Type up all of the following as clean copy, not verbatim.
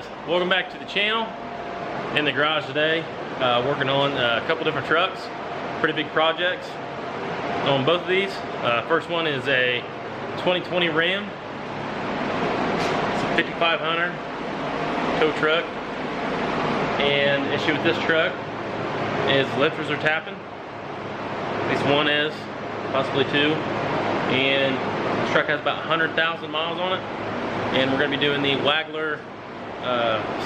guys, welcome back to the channel. In the garage today, working on a couple different trucks, pretty big projects on both of these. First one is a 2020 Ram. It's a 5500 tow truck, and the issue with this truck is lifters are tapping. At least one is, possibly two, and this truck has about 100,000 miles on it. And we're going to be doing the Waggler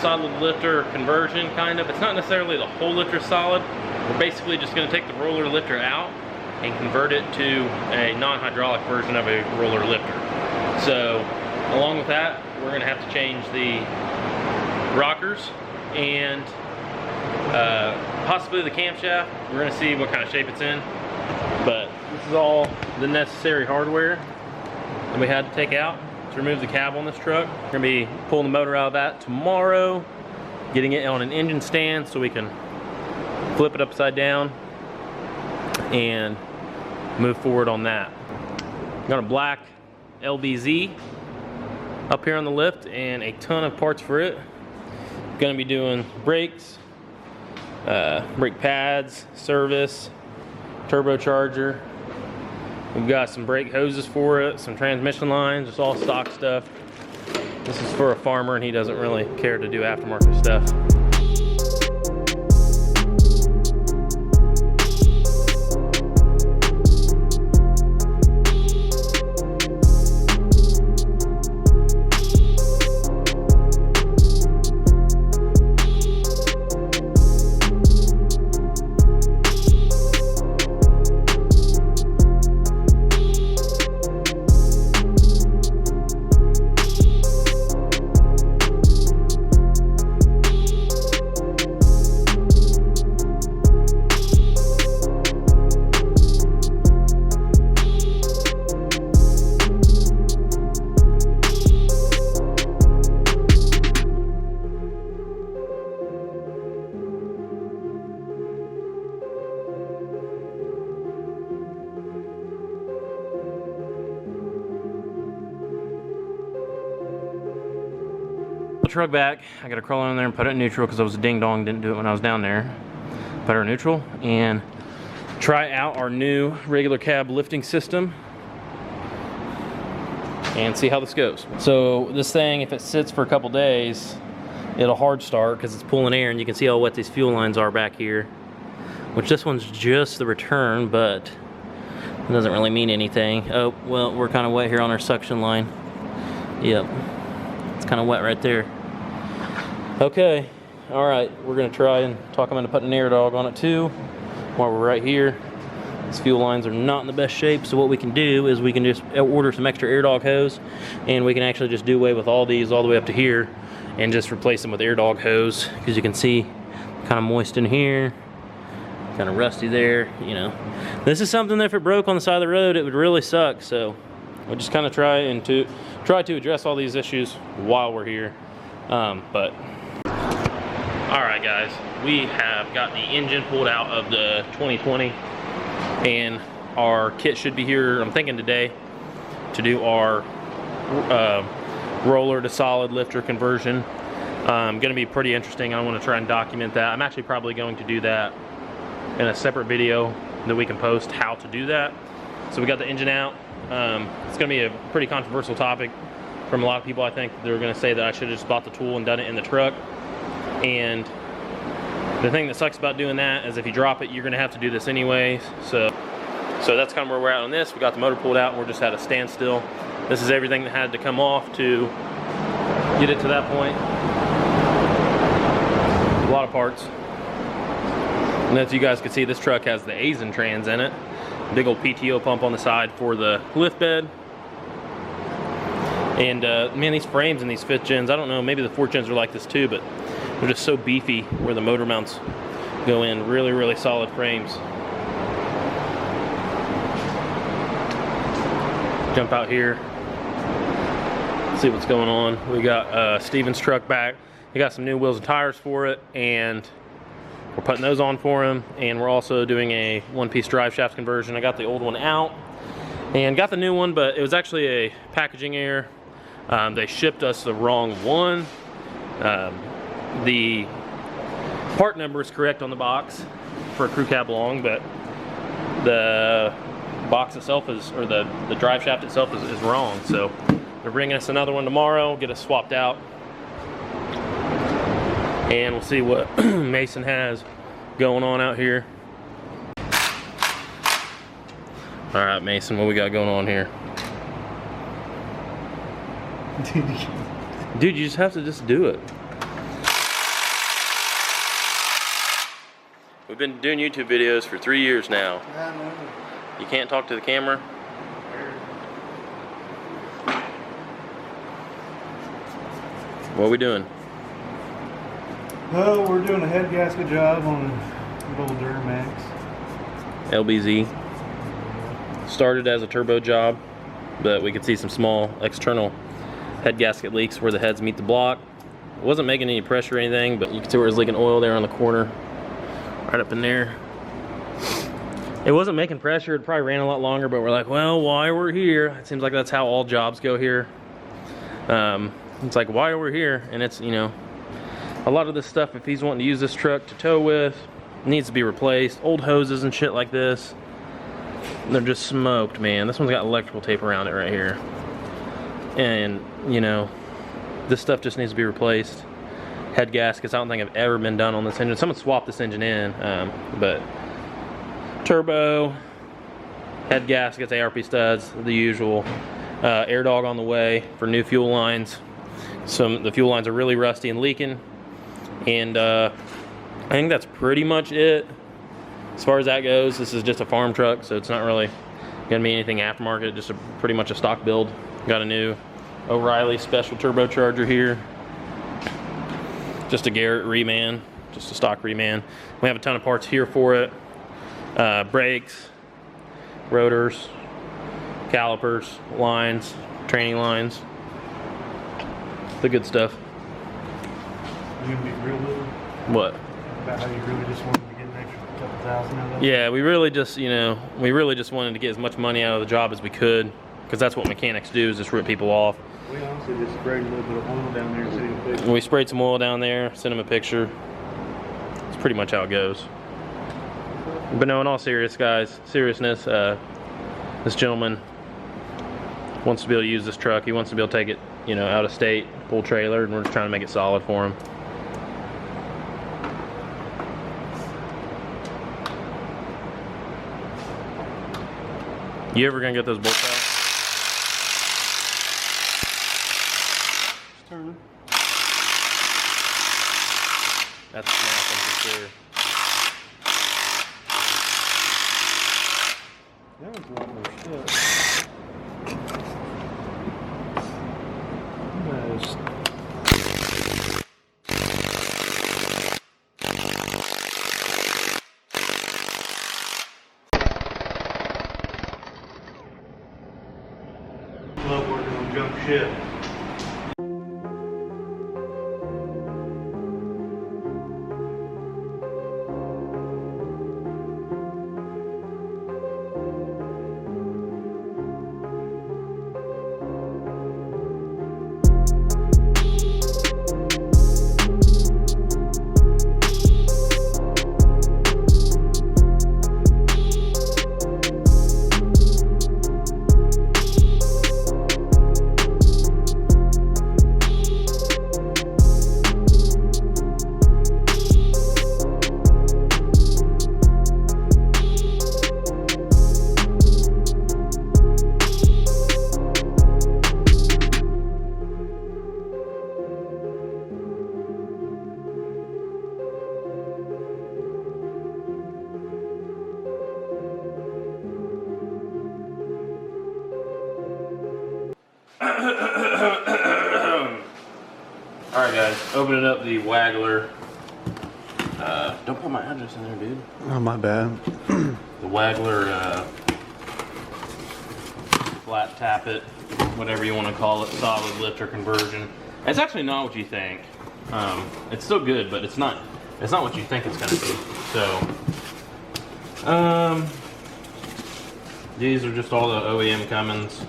solid lifter conversion, kind of. It's not necessarily the whole lifter solid. We're basically just going to take the roller lifter out and convert it to a non-hydraulic version of a roller lifter. So along with that, we're going to have to change the rockers and possibly the camshaft. We're going to see what kind of shape it's in. But this is all the necessary hardware that we had to take out to remove the cab on this truck. We're gonna be pulling the motor out of that tomorrow, getting it on an engine stand so we can flip it upside down and move forward on that. Got a black LBZ up here on the lift and a ton of parts for it. Gonna be doing brakes, brake pads, service, turbocharger. We've got some brake hoses for it, some transmission lines, just all stock stuff. This is for a farmer and he doesn't really care to do aftermarket stuff. Truck back. I gotta crawl in there and put it in neutral because I was a ding dong, didn't do it when I was down there. Put her in neutral and try out our new regular cab lifting system and see how this goes. So this thing, if it sits for a couple days, it'll hard start because it's pulling air, and you can see how wet these fuel lines are back here, which this one's just the return, but it doesn't really mean anything. Oh, well, we're kind of wet here on our suction line. Yep, it's kind of wet right there. Okay, all right, we're gonna try and talk them into putting an air dog on it too while we're right here. These fuel lines are not in the best shape, so what we can do is we can just order some extra air dog hose, and we can actually just do away with all these all the way up to here and just replace them with air dog hose, because you can see kind of moist in here, kind of rusty there, you know. This is something that if it broke on the side of the road, it would really suck, so we'll just kind of try to address all these issues while we're here. Alright guys, we have got the engine pulled out of the 2020 and our kit should be here, I'm thinking today, to do our roller to solid lifter conversion. Gonna be pretty interesting. I want to try and document that. I'm actually probably going to do that in a separate video that we can post how to do that. So we got the engine out. It's gonna be a pretty controversial topic from a lot of people. I think they're gonna say that I should have just bought the tool and done it in the truck. And the thing that sucks about doing that is if you drop it, you're gonna have to do this anyways. So that's kind of where we're at on this. We got the motor pulled out and we're just at a standstill. This is everything that had to come off to get it to that point. A lot of parts. And as you guys can see, this truck has the Aisin trans in it. Big old PTO pump on the side for the lift bed. And man, these frames in these 5th gens, I don't know, maybe the 4th gens are like this too, but they're just so beefy where the motor mounts go in. Really, really solid frames. Jump out here, see what's going on. We got Steven's truck back. He got some new wheels and tires for it, and we're putting those on for him. And we're also doing a one-piece drive shaft conversion. I got the old one out and got the new one, but it was actually a packaging error. They shipped us the wrong one, The part number is correct on the box for a crew cab long, but the box itself is, or the drive shaft itself is wrong. So they're bringing us another one tomorrow, get us swapped out, and we'll see what Mason has going on out here. All right, Mason, what we got going on here? Dude, you just have to just do it. We've been doing YouTube videos for 3 years now. I know. You can't talk to the camera? What are we doing? Well, we're doing a head gasket job on a little Duramax. LBZ. Started as a turbo job, but we could see some small external head gasket leaks where the heads meet the block. It wasn't making any pressure or anything, but you can see where it's leaking oil there on the corner. Right up in there. It wasn't making pressure, it probably ran a lot longer, but we're like, well, while we're here, it seems like that's how all jobs go here. It's like, while we're here, and it's, you know, a lot of this stuff, if he's wanting to use this truck to tow with, needs to be replaced. Old hoses and shit like this, they're just smoked, man. This one's got electrical tape around it right here. And, you know, this stuff just needs to be replaced. Head gaskets, I don't think have ever been done on this engine. Someone swapped this engine in, but turbo, head gaskets, ARP studs, the usual. Air dog on the way for new fuel lines. The fuel lines are really rusty and leaking, and I think that's pretty much it as far as that goes. This is just a farm truck, so it's not really gonna be anything aftermarket, just pretty much a stock build. Got a new O'Reilly special turbocharger here. Just a Garrett reman, just a stock reman. We have a ton of parts here for it. Brakes, rotors, calipers, lines, training lines. The good stuff. You gonna be real with it? What? About how you really just wanted to get an extra couple thousand out of it? Yeah, we really just, you know, we really just wanted to get as much money out of the job as we could, because that's what mechanics do, is just rip people off. We honestly just sprayed a little bit of oil down there and sent him a picture. We sprayed some oil down there, sent him a picture. It's pretty much how it goes. But no, in all seriousness, this gentleman wants to be able to use this truck. He wants to be able to take it, you know, out of state, full trailer, and we're just trying to make it solid for him. You ever gonna get those bolts out? Turning. That's snapping for sure. That was a lot more stuff. Almost. Love working on junk shit. Alright guys, opening up the Waggler. Don't put my address in there, dude. Oh, my bad. The Waggler flat tappet, whatever you want to call it, solid lifter conversion. It's actually not what you think. It's still good, but it's not what you think it's gonna be. So these are just all the OEM Cummins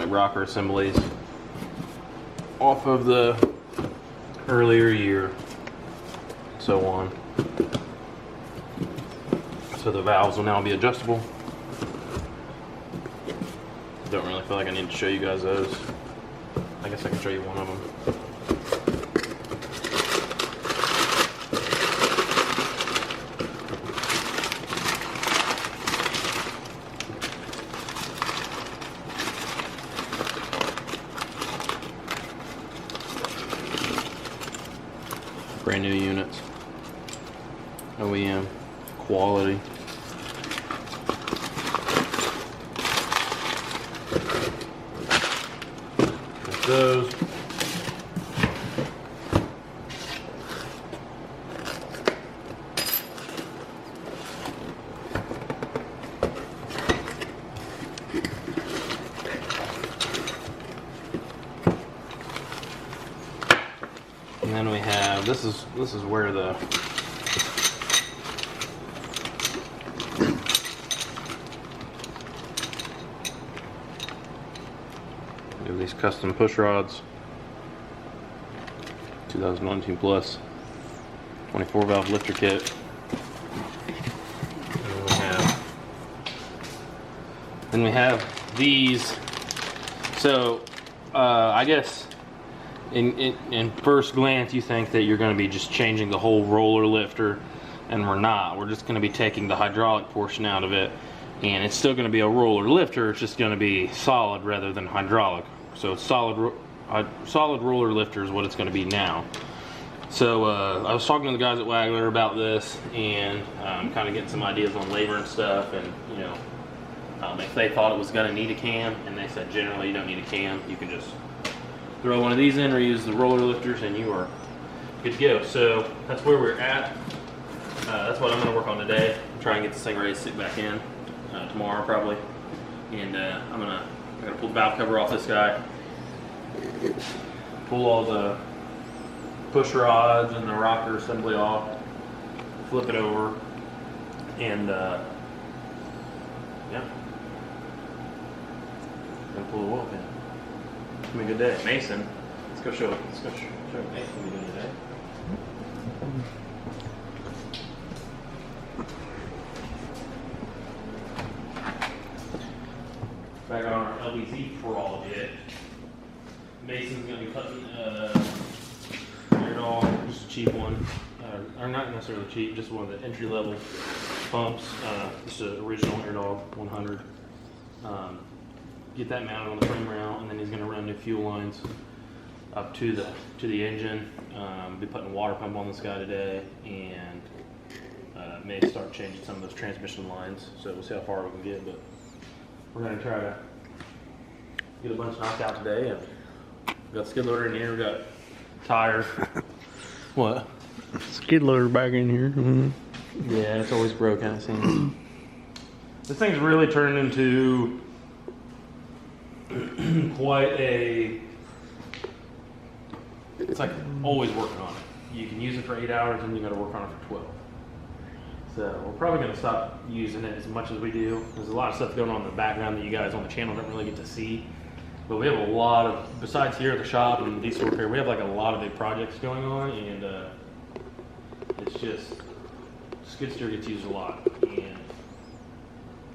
rocker assemblies off of the earlier year, so on. So the valves will now be adjustable. Don't really feel like I need to show you guys those. I guess I can show you one of them. Brand new units. OEM. Quality. There's those. And then we have, this is where the we have these custom push rods, 2019 plus 24 valve lifter kit. Then we have these. So I guess in first glance you think that you're going to be just changing the whole roller lifter, and we're not. We're just going to be taking the hydraulic portion out of it, and it's still going to be a roller lifter. It's just going to be solid rather than hydraulic. So it's solid roller lifter is what it's going to be now. So I was talking to the guys at Wagler about this, and kind of getting some ideas on labor and stuff, and you know, if they thought it was going to need a cam, and they said generally you don't need a cam, you can just throw one of these in or use the roller lifters and you are good to go. So that's where we're at. That's what I'm going to work on today. Try and get this thing ready to stick back in tomorrow probably. And I'm gonna pull the valve cover off this guy, pull all the push rods and the rocker assembly off, flip it over, and yeah, gonna pull the oil pin. It's gonna be a good day. Mason, let's go show Mason what we're doing today. Back on our LBC project, Mason's gonna be cutting air dog, just a cheap one, or not necessarily cheap, just one of the entry level pumps. Just an original air dog 100. Get that mounted on the frame rail, and then he's gonna run new fuel lines up to the engine. Be putting a water pump on this guy today, and may start changing some of those transmission lines. So we'll see how far we can get, but we're gonna try to get a bunch knocked out today. And we got skid loader in here. We got tires. What? Skid loader back in here. Mm-hmm. Yeah, it's always broken, it seems. This thing's really turned into quite a. It's like always working on it. You can use it for 8 hours, and you got to work on it for 12. So we're probably going to stop using it as much as we do. There's a lot of stuff going on in the background that you guys on the channel don't really get to see. But we have a lot of, besides here at the shop and these work here, we have like a lot of big projects going on, and it's just, skid steer gets used a lot. And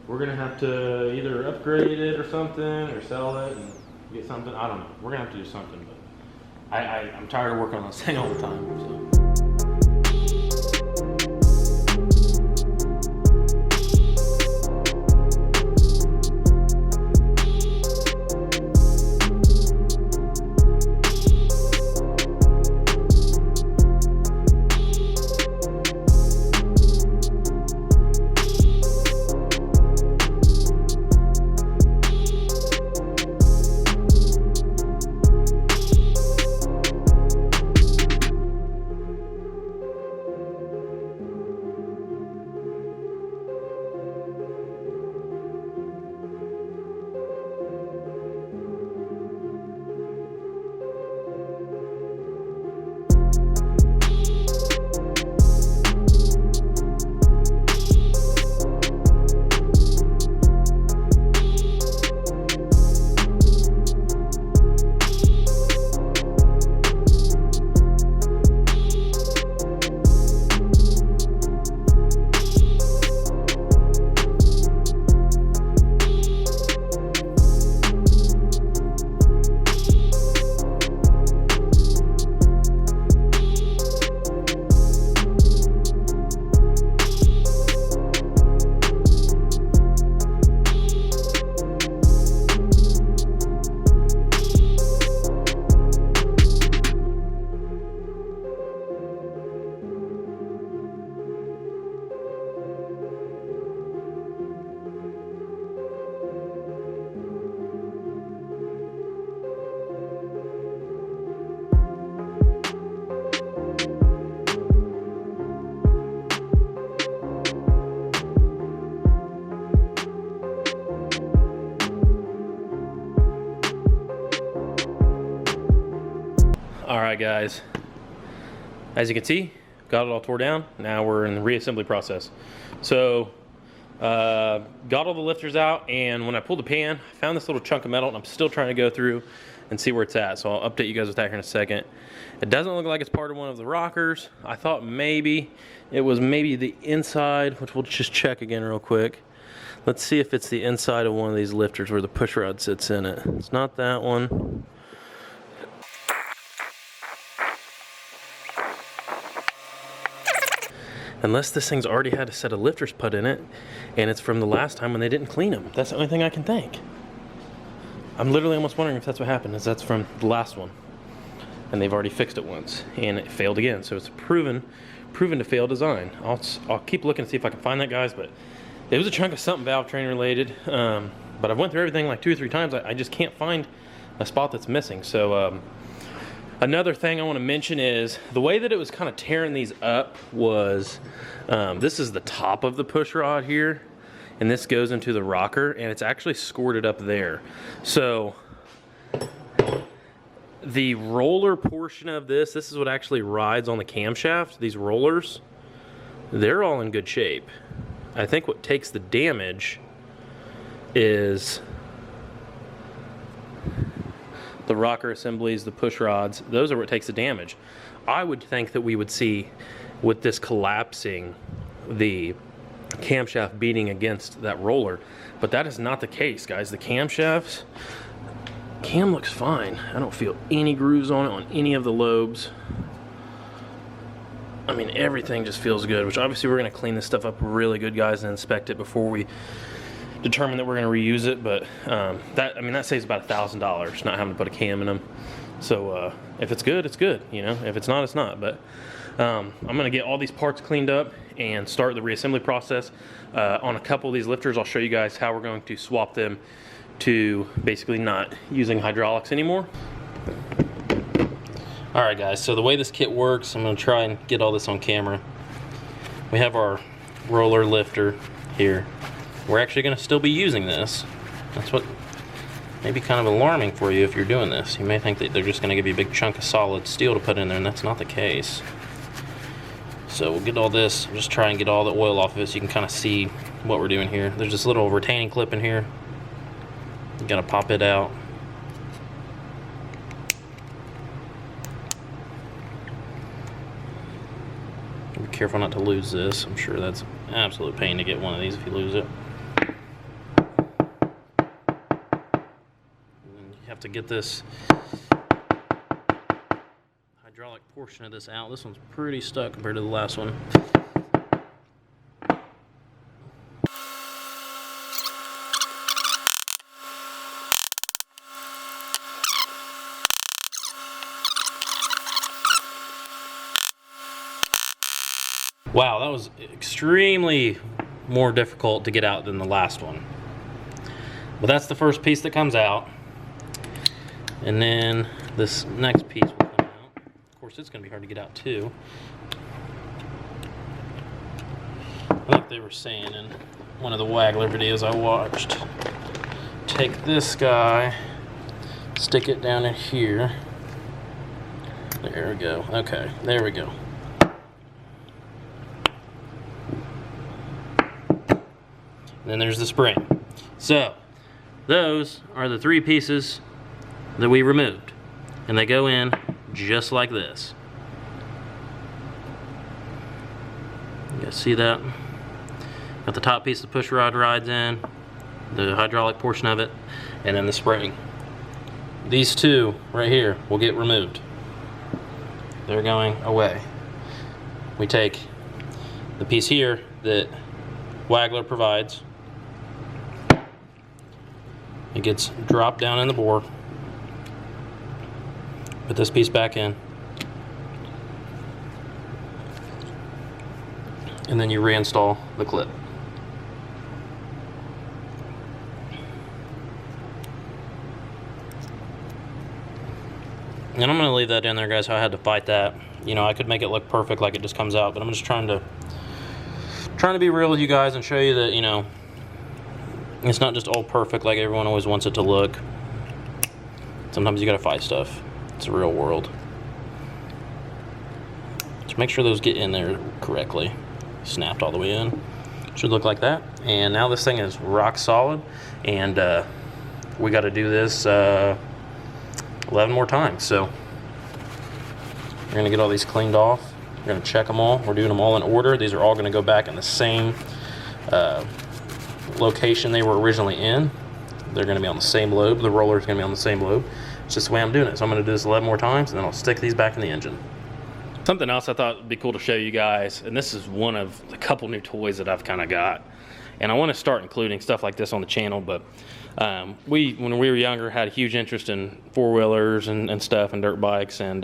we're going to have to either upgrade it or something, or sell it and get something. I don't know. We're going to have to do something, but I'm tired of working on this thing all the time. So. All right, guys. As you can see, got it all tore down. Now we're in the reassembly process. So, got all the lifters out, and when I pulled the pan, I found this little chunk of metal, and I'm still trying to go through and see where it's at. So I'll update you guys with that here in a second. It doesn't look like it's part of one of the rockers. I thought maybe it was the inside, which we'll just check again real quick. Let's see if it's the inside of one of these lifters where the push rod sits in it. It's not that one. Unless this thing's already had a set of lifters put in it, and it's from the last time when they didn't clean them. That's the only thing I can think. I'm literally almost wondering if that's what happened, is that's from the last one. And they've already fixed it once, and it failed again. So it's a proven to fail design. I'll keep looking to see if I can find that, guys, but it was a chunk of something valve train related. But I've went through everything like 2 or 3 times. I just can't find a spot that's missing. So another thing I want to mention is the way that it was kind of tearing these up was, this is the top of the push rod here, and this goes into the rocker, and it's actually scored up there. So the roller portion of this is what actually rides on the camshaft. These rollers, they're all in good shape. I think what takes the damage is the rocker assemblies, the push rods. Those are what takes the damage. I would think that we would see, with this collapsing, the camshaft beating against that roller, but that is not the case, guys. The camshafts, cam looks fine. I don't feel any grooves on it on any of the lobes. I mean, everything just feels good, which obviously we're going to clean this stuff up really good, guys, and inspect it before we determine that we're going to reuse it. But that saves about $1,000 not having to put a cam in them. So if it's good, it's good, you know. If it's not, it's not. But I'm going to get all these parts cleaned up and start the reassembly process. On a couple of these lifters, I'll show you guys how we're going to swap them to basically not using hydraulics anymore. All right, guys, so the way this kit works, I'm going to try and get all this on camera. We have our roller lifter here. We're actually going to still be using this. That's what may be kind of alarming for you if you're doing this. You may think that they're just going to give you a big chunk of solid steel to put in there, and that's not the case. So we'll get all this, just try and get all the oil off of it so you can kind of see what we're doing here. There's this little retaining clip in here. You got to pop it out. Be careful not to lose this. I'm sure that's an absolute pain to get one of these if you lose it. You have to get this hydraulic portion of this out. This one's pretty stuck compared to the last one. Wow, that was extremely more difficult to get out than the last one. But that's the first piece that comes out. And then this next piece will come out. Of course, it's going to be hard to get out too. Like they were saying in one of the Waggler videos I watched, take this guy, stick it down in here. There we go. Okay, there we go. Then there's the spring. So those are the 3 pieces that we removed, and they go in just like this. You guys see that? Got the top piece the push rod rides in, the hydraulic portion of it, and then the spring. These 2 right here will get removed. They're going away. We take the piece here that Waggler provides. It gets dropped down in the bore. Put this piece back in. And then you reinstall the clip. And I'm going to leave that in there, guys, how I had to fight that. You know, I could make it look perfect like it just comes out, but I'm just trying to be real with you guys and show you that, you know, it's not just all perfect like everyone always wants it to look. Sometimes you gotta fight stuff. It's the real world. make sure those get in there correctly. Snapped all the way in. Should look like that. And now this thing is rock solid, and we got to do this 11 more times. So we're gonna get all these cleaned off. We're gonna check them all. We're doing them all in order. These are all gonna go back in the same location they were originally in. They're gonna be on the same lobe. The roller's gonna be on the same lobe. It's just the way I'm doing it. So I'm gonna do this 11 more times, and then I'll stick these back in the engine. Something else I thought would be cool to show you guys, and this is one of the couple new toys that I've kind of got. And I want to start including stuff like this on the channel, but when we were younger, had a huge interest in four-wheelers and stuff and dirt bikes, and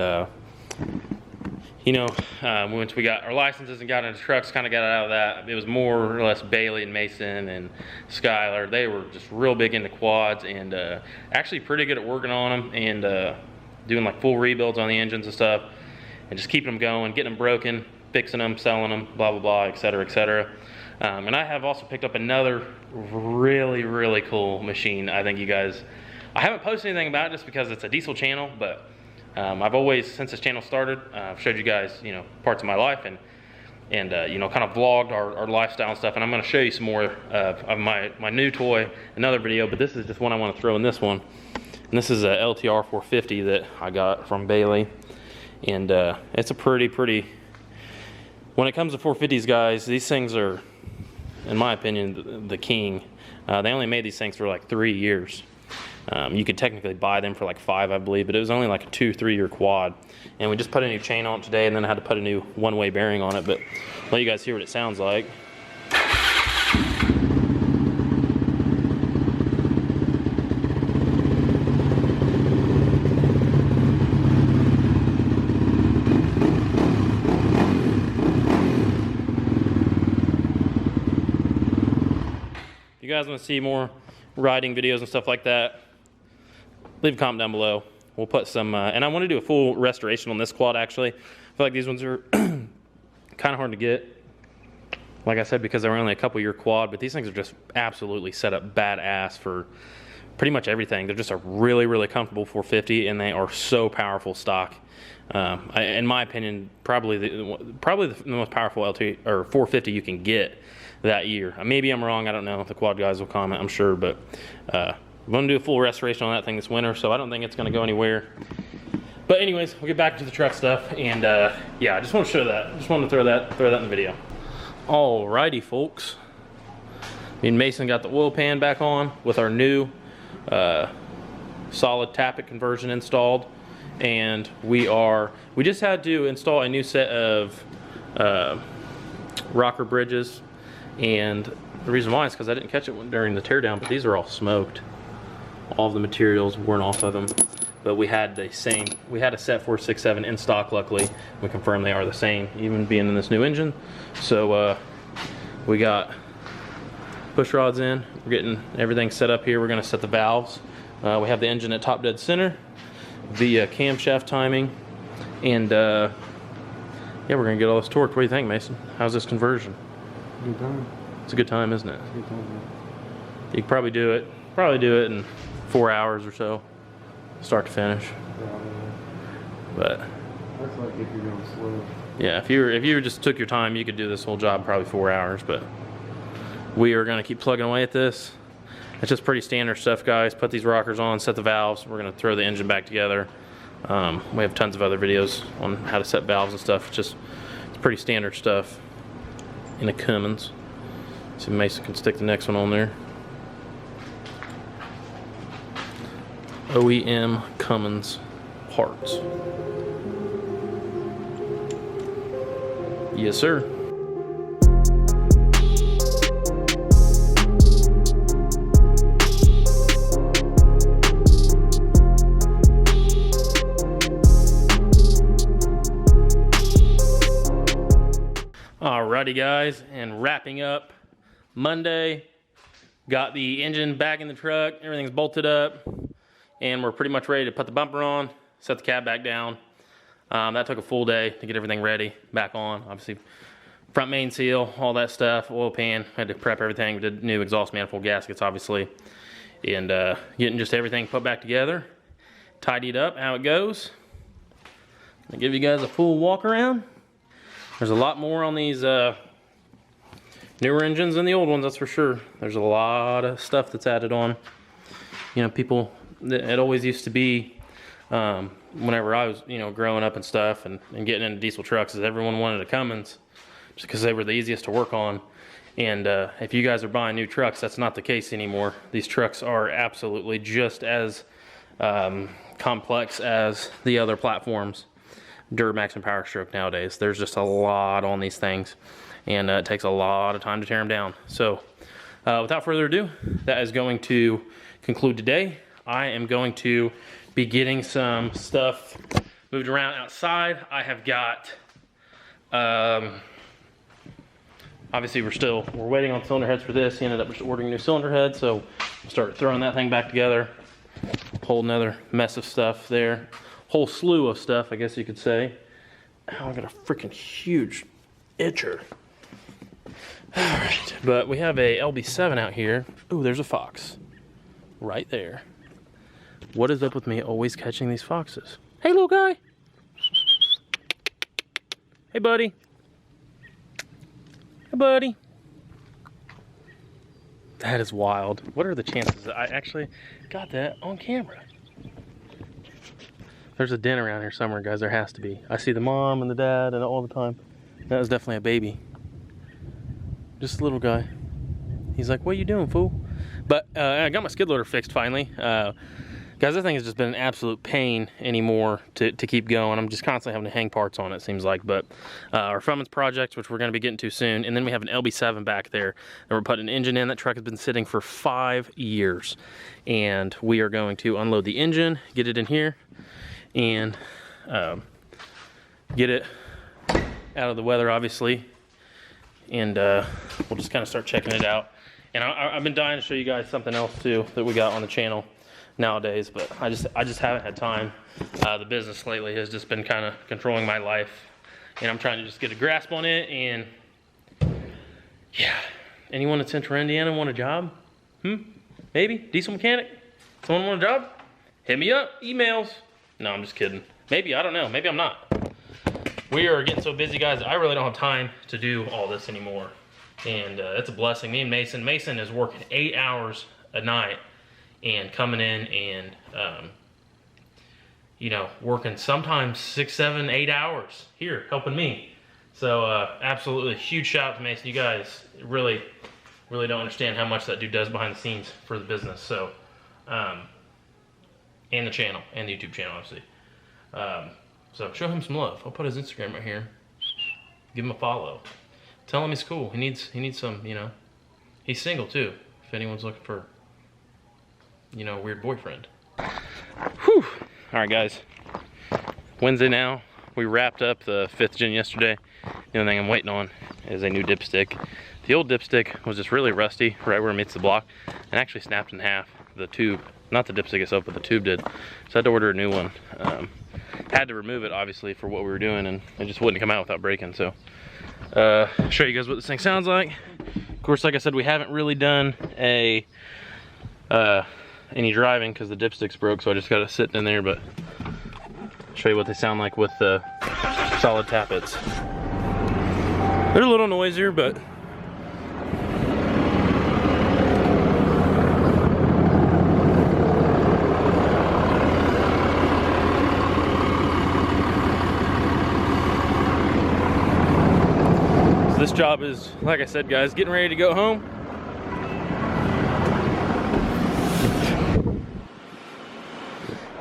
you know, once we got our licenses and got into trucks, kind of got out of that. It was more or less Bailey and Mason and Skylar. They were just real big into quads, and actually pretty good at working on them and doing like full rebuilds on the engines and stuff, and just keeping them going, getting them broken, fixing them, selling them, blah, blah, blah, et cetera, et cetera. And I have also picked up another really, really cool machine. I think you guys, I haven't posted anything about it just because it's a diesel channel, but I've always, since this channel started, I've showed you guys, you know, parts of my life and you know, kind of vlogged our lifestyle and stuff. And I'm going to show you some more of my new toy, another video, but this is just one I want to throw in this one. And this is a LTR 450 that I got from Bailey. And it's a pretty, when it comes to 450s, guys, these things are, in my opinion, the king. They only made these things for like 3 years. You could technically buy them for like 5, I believe, but it was only like a 2-3 year quad. And we just put a new chain on it today, and then I had to put a new one-way bearing on it, but I'll let you guys hear what it sounds like. If you guys want to see more riding videos and stuff like that, leave a comment down below. We'll put some, and I want to do a full restoration on this quad actually. I feel like these ones are kind of hard to get, like I said, because they were only a couple year quad, but these things are just absolutely set up badass for pretty much everything. They're just a really, really comfortable 450, and they are so powerful stock. In my opinion, probably the most powerful LT or 450 you can get that year. Maybe I'm wrong. I don't know. The quad guys will comment, I'm sure, but I'm going to do a full restoration on that thing this winter, so I don't think it's going to go anywhere. But anyways, we'll get back to the truck stuff, and yeah, I just want to show that. Just wanted to throw that in the video. Alrighty, folks. Me and Mason got the oil pan back on with our new solid tappet conversion installed, and we just had to install a new set of rocker bridges, and the reason why is because I didn't catch it during the teardown, but these are all smoked. All of the materials worn off of them, but we had a set 467 in stock. Luckily, we confirmed they are the same, even being in this new engine. So we got push rods in. We're getting everything set up here. We're going to set the valves. We have the engine at top dead center, the camshaft timing, and yeah, we're going to get all this torqued. What do you think, Mason? How's this conversion? Good time. It's a good time, isn't it? Good time, man. You could probably do it in 4 hours or so, start to finish. Probably. But That's like if you're going slow. yeah, if you just took your time, you could do this whole job probably 4 hours. But we are going to keep plugging away at this. It's just pretty standard stuff, guys. Put these rockers on, set the valves. We're going to throw the engine back together. We have tons of other videos on how to set valves and stuff. It's pretty standard stuff in a Cummins. See, Mason can stick the next one on there. OEM Cummins parts. Yes, sir. Alrighty, guys, and wrapping up Monday. Got the engine back in the truck. Everything's bolted up, and we're pretty much ready to put the bumper on, set the cab back down. That took a full day to get everything ready, back on. Obviously, front main seal, all that stuff, oil pan. Had to prep everything. We did new exhaust manifold gaskets, obviously, and getting just everything put back together, tidied up. How it goes. I'll give you guys a full walk around. There's a lot more on these newer engines than the old ones, that's for sure. There's a lot of stuff that's added on. You know, people, it always used to be, whenever I was, you know, growing up and stuff and getting into diesel trucks, is everyone wanted a Cummins just because they were the easiest to work on. And if you guys are buying new trucks, that's not the case anymore. These trucks are absolutely just as complex as the other platforms, Duramax and Power Stroke nowadays. There's just a lot on these things, and it takes a lot of time to tear them down. So without further ado, that is going to conclude today. I am going to be getting some stuff moved around outside. I have got, obviously we're waiting on cylinder heads for this. He ended up just ordering new cylinder heads, so we'll start throwing that thing back together. Whole nother mess of stuff there. Whole slew of stuff, I guess you could say. Oh, I got a freaking huge itcher. Alright, but we have a LB7 out here. Ooh, there's a fox. Right there. What is up with me always catching these foxes? Hey, little guy. Hey, buddy. Hey, buddy. That is wild. What are the chances that I actually got that on camera? There's a den around here somewhere, guys. There has to be. I see the mom and the dad and all the time. That was definitely a baby. Just a little guy. He's like, what are you doing, fool? But I got my skid loader fixed finally. Guys, that thing has just been an absolute pain anymore to keep going. I'm just constantly having to hang parts on it, seems like. But our Cummins project, which we're going to be getting to soon, and then we have an LB7 back there that we're putting an engine in. That truck has been sitting for 5 years, and we are going to unload the engine, get it in here, and get it out of the weather, obviously, and we'll just kind of start checking it out. And I've been dying to show you guys something else too that we got on the channel nowadays, but I just haven't had time. The business lately has just been kind of controlling my life, and I'm trying to just get a grasp on it. And yeah, anyone in Central Indiana want a job? Maybe diesel mechanic? Someone want a job? Hit me up. Emails. No, I'm just kidding. Maybe, I don't know. Maybe I'm not. We are getting so busy, guys. I really don't have time to do all this anymore, and it's a blessing. Me and Mason is working 8 hours a night and coming in and you know, working sometimes 6, 7, 8 hours here helping me. So absolutely huge shout out to Mason. You guys really don't understand how much that dude does behind the scenes for the business. So and the channel and the YouTube channel, obviously. So show him some love. I'll put his Instagram right here. Give him a follow. Tell him he's cool. He needs some, you know. He's single too, if anyone's looking for, you know, a weird boyfriend. Whew. All right, guys. Wednesday now. We wrapped up the 5th gen yesterday. The only thing I'm waiting on is a new dipstick. The old dipstick was just really rusty right where it meets the block and actually snapped in half. The tube, not the dipstick itself, but the tube did. So I had to order a new one. Had to remove it, obviously, for what we were doing, and it just wouldn't come out without breaking. So I'll show you guys what this thing sounds like. Of course, like I said, we haven't really done any driving because the dipstick's broke, so I just got it sitting in there, but I'll show you what they sound like with the solid tappets. They're a little noisier, but this job is, like I said, guys, getting ready to go home.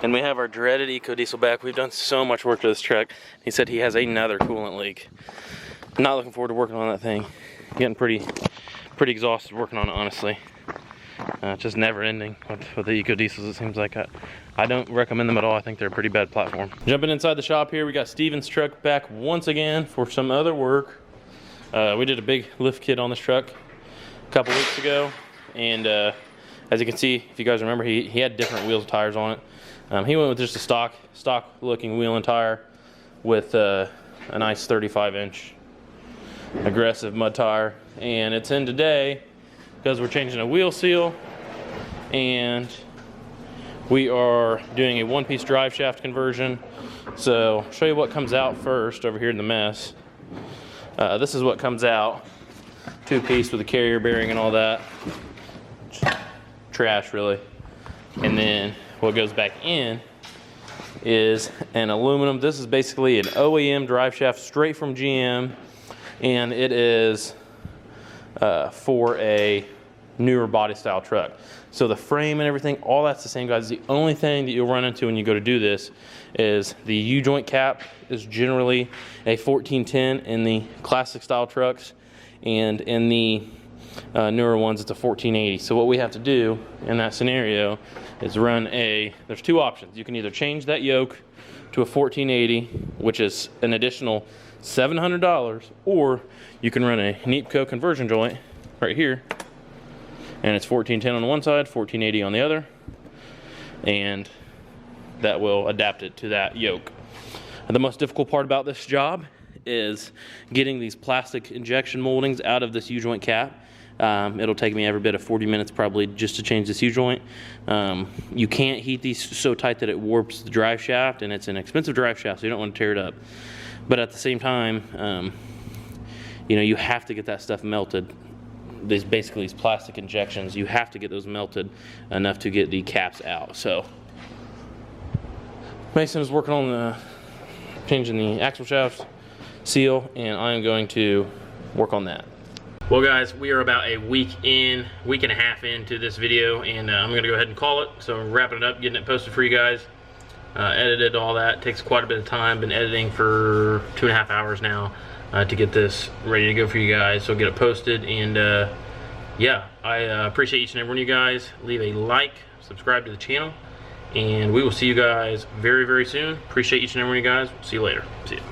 And we have our dreaded Eco Diesel back. We've done so much work to this truck. He said he has another coolant leak. I'm not looking forward to working on that thing. Getting pretty exhausted working on it, honestly. It's just never ending with the Eco Diesels, it seems like. I don't recommend them at all. I think they're a pretty bad platform. Jumping inside the shop here, we got Steven's truck back once again for some other work. We did a big lift kit on this truck a couple weeks ago, and as you can see, if you guys remember, he had different wheels and tires on it. He went with just a stock looking wheel and tire with a nice 35-inch aggressive mud tire, and it's in today because we're changing a wheel seal, and we are doing a one-piece drive shaft conversion. So I'll show you what comes out first over here in the mess. This is what comes out, 2-piece with the carrier bearing and all that. Trash, really. And then what goes back in is an aluminum. This is basically an OEM drive shaft straight from GM, and it is for a newer body style truck. So the frame and everything, all that's the same, guys. The only thing that you'll run into when you go to do this is the U-joint cap is generally a 1410 in the classic style trucks, and in the newer ones it's a 1480. So what we have to do in that scenario is run there's two options. You can either change that yoke to a 1480, which is an additional $700, or you can run a NEPCO conversion joint right here, and it's 1410 on one side, 1480 on the other, and that will adapt it to that yoke. And the most difficult part about this job is getting these plastic injection moldings out of this U-joint cap. It'll take me every bit of 40 minutes probably just to change this U-joint. You can't heat these so tight that it warps the drive shaft, and it's an expensive drive shaft, so you don't want to tear it up. But at the same time, you know, you have to get that stuff melted. Basically these plastic injections, you have to get those melted enough to get the caps out. So Mason is working on changing the axle shaft seal, and I am going to work on that. Well guys, we are about a week and a half into this video, and I'm gonna go ahead and call it. So I'm wrapping it up, getting it posted for you guys. Edited, all that takes quite a bit of time. Been editing for 2.5 hours now to get this ready to go for you guys. So get it posted, and yeah, I appreciate each and every one of you guys. Leave a like, subscribe to the channel, and we will see you guys very, very soon. Appreciate each and every one of you guys. See you later. See ya.